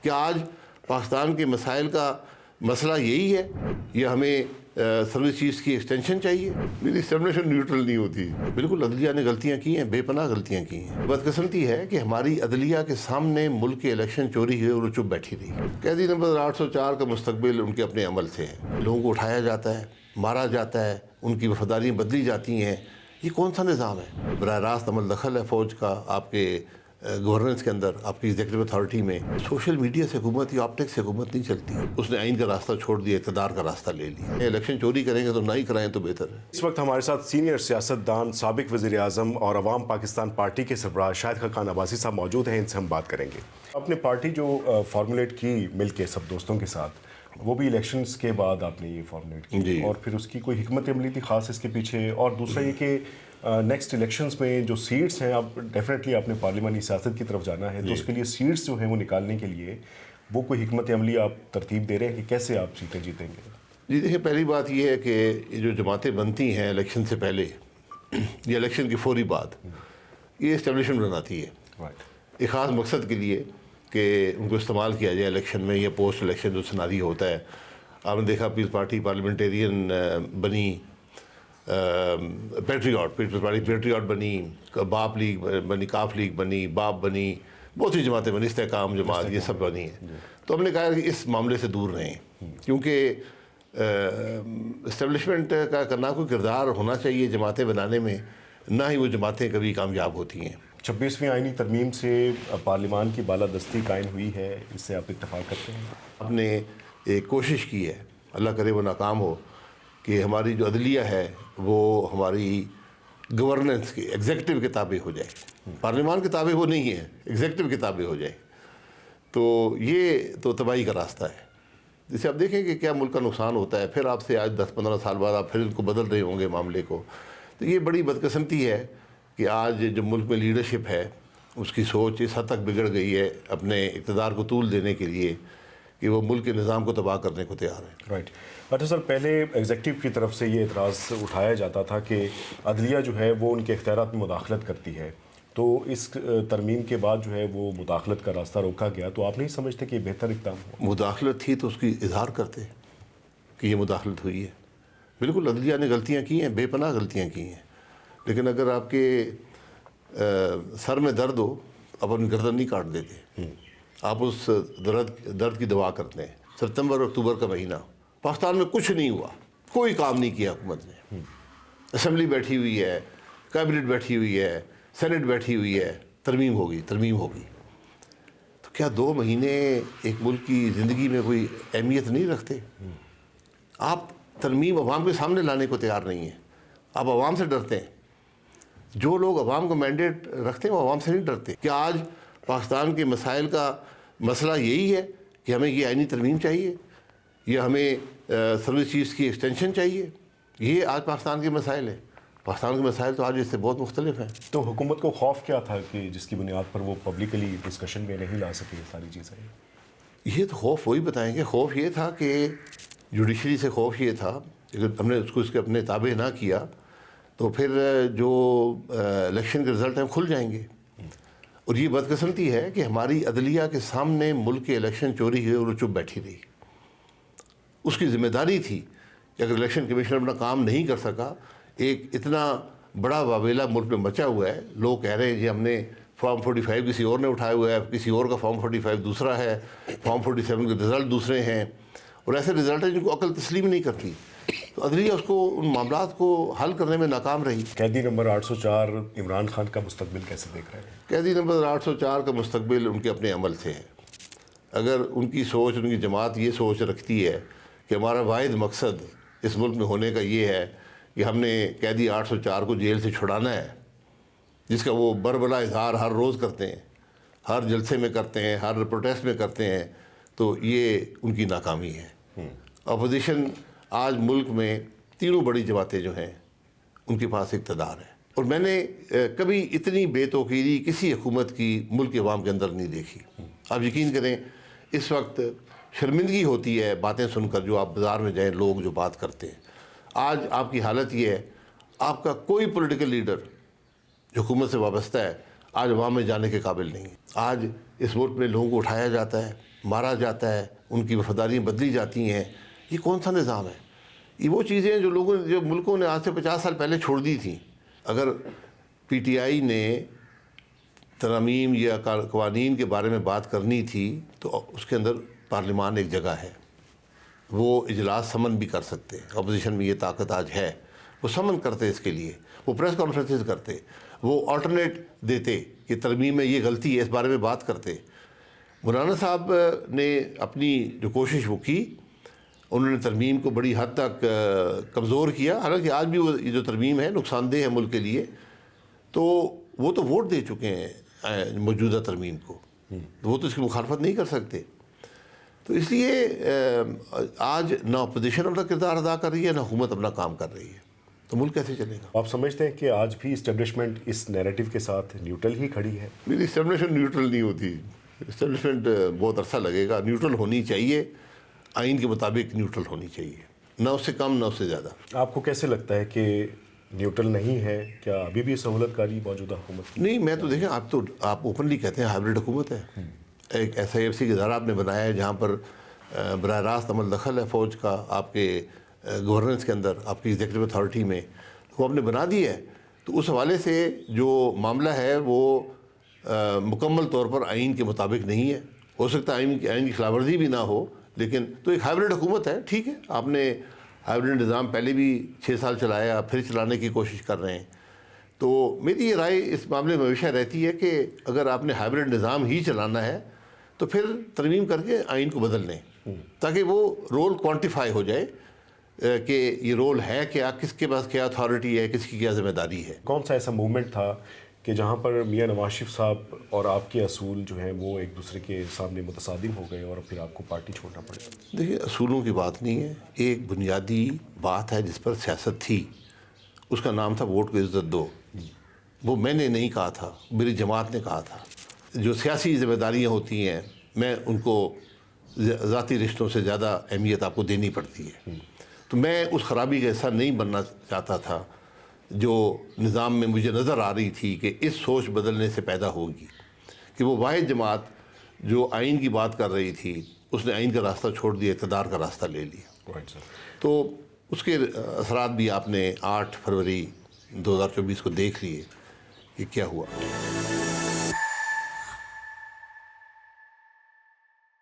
کہ آج پاکستان کے مسائل کا مسئلہ یہی ہے یا ہمیں سروس چیز کی ایکسٹینشن چاہیے؟ میری اسٹیبلشمنٹ نیوٹرل نہیں ہوتی. بالکل عدلیہ نے غلطیاں کی ہیں، بے پناہ غلطیاں کی ہیں. بدقسمتی ہے کہ ہماری عدلیہ کے سامنے ملک کے الیکشن چوری ہوئے اور وہ چپ بیٹھی رہی. قیدی نمبر 804 کا مستقبل ان کے اپنے عمل سے ہے. لوگوں کو اٹھایا جاتا ہے، مارا جاتا ہے، ان کی وفاداریاں بدلی جاتی ہیں. یہ کون سا نظام ہے؟ براہ راست عمل دخل ہے فوج کا آپ کے گورننس کے اندر، آپ کی ایگزیکٹو اتھارٹی میں. سوشل میڈیا سے حکومت یا آپٹکس سے حکومت نہیں چلتی. اس نے آئین کا راستہ چھوڑ دیا، اقتدار کا راستہ لے لیا. الیکشن چوری کریں گے تو نہ ہی کرائیں تو بہتر ہے. اس وقت ہمارے ساتھ سینئر سیاستدان، سابق وزیر اعظم اور عوام پاکستان پارٹی کے سربراہ شاہد خاقان عباسی صاحب موجود ہیں. ان سے ہم بات کریں گے. اپنے پارٹی جو فارمولیٹ کی مل کے سب دوستوں کے ساتھ، وہ بھی الیکشنز کے بعد آپ نے یہ فارمولیٹ کی جی. اور پھر اس کی کوئی حکمت عملی تھی خاص اس کے پیچھے؟ اور دوسرا یہ کہ نیکسٹ الیکشنز میں جو سیٹس ہیں، اب ڈیفینیٹلی آپ نے پارلیمانی سیاست کی طرف جانا ہے، تو اس کے لیے سیٹس جو ہیں وہ نکالنے کے لیے وہ کوئی حکمت عملی آپ ترتیب دے رہے ہیں کہ کیسے آپ سیٹیں جیتیں گے؟ جی دیکھیں، پہلی بات یہ ہے کہ یہ جو جماعتیں بنتی ہیں الیکشن سے پہلے یا الیکشن کی فوری بعد، یہ اسٹیبلشمنٹ بناتی ہے ایک خاص مقصد کے لیے کہ ان کو استعمال کیا جائے الیکشن میں یا پوسٹ الیکشن جو سناریو ہوتا ہے. آپ نے دیکھا پیپلز پارٹی پارلیمنٹیرین بنی، پیٹریاٹ بنی، باپ لیگ بنی، کاف لیگ بنی، باپ بنی، بہت سی جماعتیں بنی، استحکام جماعت، یہ سب بنی ہیں. تو ہم نے کہا کہ اس معاملے سے دور رہیں، کیونکہ اسٹیبلشمنٹ کا کرنا کوئی کردار ہونا چاہیے جماعتیں بنانے میں، نہ ہی وہ جماعتیں کبھی کامیاب ہوتی ہیں. 26ویں آئینی ترمیم سے پارلیمان کی بالادستی قائم ہوئی ہے، اس سے آپ اتفاق کرتے ہیں؟ ہم نے ایک کوشش کی ہے، اللہ کرے وہ ناکام ہو، کہ ہماری جو عدلیہ ہے وہ ہماری گورننس کی ایگزیکٹو کے تابع ہو جائے. پارلیمان کے تابع وہ نہیں ہے، ایگزیکٹو کے تابع ہو جائے. تو یہ تو تباہی کا راستہ ہے. جسے آپ دیکھیں کہ کیا ملک کا نقصان ہوتا ہے. پھر آپ سے آج 10-15 سال بعد آپ پھر ان کو بدل رہے ہوں گے معاملے کو. تو یہ بڑی بدقسمتی ہے کہ آج جو ملک میں لیڈرشپ ہے اس کی سوچ اس حد تک بگڑ گئی ہے اپنے اقتدار کو طول دینے کے لیے کہ وہ ملک کے نظام کو تباہ کرنے کو تیار ہے. رائٹ. اچھا سر، پہلے ایگزیکٹو کی طرف سے یہ اعتراض اٹھایا جاتا تھا کہ عدلیہ جو ہے وہ ان کے اختیارات میں مداخلت کرتی ہے، تو اس ترمیم کے بعد جو ہے وہ مداخلت کا راستہ روکا گیا. تو آپ نہیں سمجھتے کہ یہ بہتر اقدام ہو؟ مداخلت تھی تو اس کی اظہار کرتے کہ یہ مداخلت ہوئی ہے. بالکل عدلیہ نے غلطیاں کی ہیں، بے پناہ غلطیاں کی ہیں. لیکن اگر آپ کے سر میں درد ہو، آپ اپنی گردن نہیں کاٹ دیتے، آپ اس درد کی دوا کرتے ہیں. ستمبر اکتوبر کا مہینہ پاکستان میں کچھ نہیں ہوا، کوئی کام نہیں کیا حکومت نے. اسمبلی بیٹھی ہوئی ہے، کیبنٹ بیٹھی ہوئی ہے، سینٹ بیٹھی ہوئی ہے، ترمیم ہوگی. تو کیا 2 مہینے ایک ملک کی زندگی میں کوئی اہمیت نہیں رکھتے؟ آپ ترمیم عوام کے سامنے لانے کو تیار نہیں ہیں، آپ عوام سے ڈرتے ہیں. جو لوگ عوام کو مینڈیٹ رکھتے ہیں وہ عوام سے نہیں ڈرتے. کیا آج پاکستان کے مسائل کا مسئلہ یہی ہے کہ ہمیں یہ آئینی ترمیم چاہیے یا ہمیں سروس چیز کی ایکسٹینشن چاہیے؟ یہ آج پاکستان کے مسائل ہیں. پاکستان کے مسائل تو آج اس سے بہت مختلف ہیں. تو حکومت کو خوف کیا تھا کہ جس کی بنیاد پر وہ پبلکلی ڈسکشن میں نہیں لا سکے یہ ساری چیزیں؟ یہ تو خوف وہی بتائیں گے. خوف یہ تھا کہ جوڈیشری سے خوف یہ تھا اگر ہم نے اس کو اس کے اپنے تابع نہ کیا تو پھر جو الیکشن کے رزلٹ ہیں کھل جائیں گے. اور یہ بدقسمتی ہے کہ ہماری عدلیہ کے سامنے ملک کے الیکشن چوری ہوئے اور وہ چپ بیٹھی رہی. اس کی ذمہ داری تھی کہ اگر الیکشن کمیشن اپنا کام نہیں کر سکا، ایک اتنا بڑا واویلا ملک میں مچا ہوا ہے. لوگ کہہ رہے ہیں جی ہم نے فارم 45 کسی اور نے اٹھایا ہوا ہے، کسی اور کا فارم 45 دوسرا ہے، فارم 47 کے رزلٹ دوسرے ہیں، اور ایسے رزلٹ ہیں جن کو عقل تسلیم نہیں کرتی. تو عدلیہ اس کو ان معاملات کو حل کرنے میں ناکام رہی. قیدی نمبر 804 عمران خان کا مستقبل کیسے دیکھ رہے ہیں؟ قیدی نمبر 804 کا مستقبل ان کے اپنے عمل سے ہے. اگر ان کی سوچ، ان کی جماعت یہ سوچ رکھتی ہے کہ ہمارا واحد مقصد اس ملک میں ہونے کا یہ ہے کہ ہم نے قیدی 804 کو جیل سے چھڑانا ہے، جس کا وہ بربلا اظہار ہر روز کرتے ہیں، ہر جلسے میں کرتے ہیں، ہر پروٹیسٹ میں کرتے ہیں، تو یہ ان کی ناکامی ہے. اپوزیشن آج ملک میں تینوں بڑی جماعتیں جو ہیں ان کے پاس اقتدار ہے. اور میں نے کبھی اتنی بے توقیری کسی حکومت کی ملک کے عوام کے اندر نہیں دیکھی. آپ یقین کریں اس وقت شرمندگی ہوتی ہے باتیں سن کر، جو آپ بازار میں جائیں لوگ جو بات کرتے ہیں. آج آپ کی حالت یہ ہے، آپ کا کوئی پولیٹیکل لیڈر جو حکومت سے وابستہ ہے آج عوام میں جانے کے قابل نہیں ہے. آج اس ملک میں لوگوں کو اٹھایا جاتا ہے, مارا جاتا ہے, ان کی وفاداریاں بدلی جاتی ہیں. یہ کون سا نظام ہے؟ یہ وہ چیزیں ہیں جو ملکوں نے آج سے 50 سال پہلے چھوڑ دی تھیں. اگر پی ٹی آئی نے ترامیم یا قوانین کے بارے میں بات کرنی تھی تو اس کے اندر پارلیمان ایک جگہ ہے, وہ اجلاس سمن بھی کر سکتے. اپوزیشن میں یہ طاقت آج ہے, وہ سمن کرتے اس کے لیے, وہ پریس کانفرنسز کرتے, وہ آلٹرنیٹ دیتے کہ ترمیم میں یہ غلطی ہے, اس بارے میں بات کرتے. مولانا صاحب نے اپنی جو کوشش وہ کی, انہوں نے ترمیم کو بڑی حد تک کمزور کیا. حالانکہ آج بھی وہ یہ جو ترمیم ہے نقصان دہ ہے ملک کے لیے, تو وہ تو ووٹ دے چکے ہیں موجودہ ترمیم کو, وہ تو اس کی مخالفت نہیں کر سکتے. تو اس لیے آج نہ اپوزیشن اپنا کردار ادا کر رہی ہے, نہ حکومت اپنا کام کر رہی ہے, تو ملک کیسے چلے گا؟ آپ سمجھتے ہیں کہ آج بھی اسٹیبلشمنٹ اس نیریٹو کے ساتھ نیوٹرل ہی کھڑی ہے؟ میری اسٹیبلشمنٹ نیوٹرل نہیں ہوتی. اسٹیبلشمنٹ بہت عرصہ لگے گا. نیوٹرل ہونی چاہیے, آئین کے مطابق نیوٹرل ہونی چاہیے, نہ اس سے کم نہ اس سے زیادہ. آپ کو کیسے لگتا ہے کہ نیوٹرل نہیں ہے؟ کیا ابھی بھی سہولت کاری موجودہ حکومت کی؟ نہیں, میں تو دیکھیں, آپ اوپنلی کہتے ہیں ہائبرڈ حکومت ہے. ایک ایس آئی ایف سی کا ادارہ آپ نے بنایا ہے جہاں پر براہ راست عمل دخل ہے فوج کا آپ کے گورننس کے اندر, آپ کی ایگزیکٹو اتھارٹی میں, وہ آپ نے بنا دی ہے. تو اس حوالے سے جو معاملہ ہے وہ مکمل طور پر آئین کے مطابق نہیں ہے. ہو سکتا ہے آئین کی خلاف ورزی بھی نہ ہو, لیکن تو ایک ہائبرڈ حکومت ہے. ٹھیک ہے, آپ نے ہائبرڈ نظام پہلے بھی 6 سال چلایا, پھر چلانے کی کوشش کر رہے ہیں. تو میری یہ رائے اس معاملے میں ہمیشہ رہتی ہے کہ اگر آپ نے ہائبرڈ نظام ہی چلانا ہے تو پھر ترمیم کر کے آئین کو بدل لیں, تاکہ وہ رول کوانٹیفائی ہو جائے کہ یہ رول ہے کیا, کس کے پاس کیا اتھارٹی ہے, کس کی کیا ذمہ داری ہے. کون سا ایسا موومنٹ تھا کہ جہاں پر میاں نواز شریف صاحب اور آپ کے اصول جو ہیں وہ ایک دوسرے کے سامنے متصادم ہو گئے اور پھر آپ کو پارٹی چھوڑنا پڑے؟ دیکھیے, اصولوں کی بات نہیں ہے, ایک بنیادی بات ہے جس پر سیاست تھی, اس کا نام تھا ووٹ کو عزت دو. وہ میں نے نہیں کہا تھا, میری جماعت نے کہا تھا. جو سیاسی ذمہ داریاں ہوتی ہیں میں ان کو ذاتی رشتوں سے زیادہ اہمیت آپ کو دینی پڑتی ہے. تو میں اس خرابی کا حصہ نہیں بننا چاہتا تھا جو نظام میں مجھے نظر آ رہی تھی کہ اس سوچ بدلنے سے پیدا ہوگی, کہ وہ واحد جماعت جو آئین کی بات کر رہی تھی اس نے آئین کا راستہ چھوڑ دیا, اقتدار کا راستہ لے لیا. تو اس کے اثرات بھی آپ نے 8 فروری 2024 کو دیکھ لیے کہ کیا ہوا.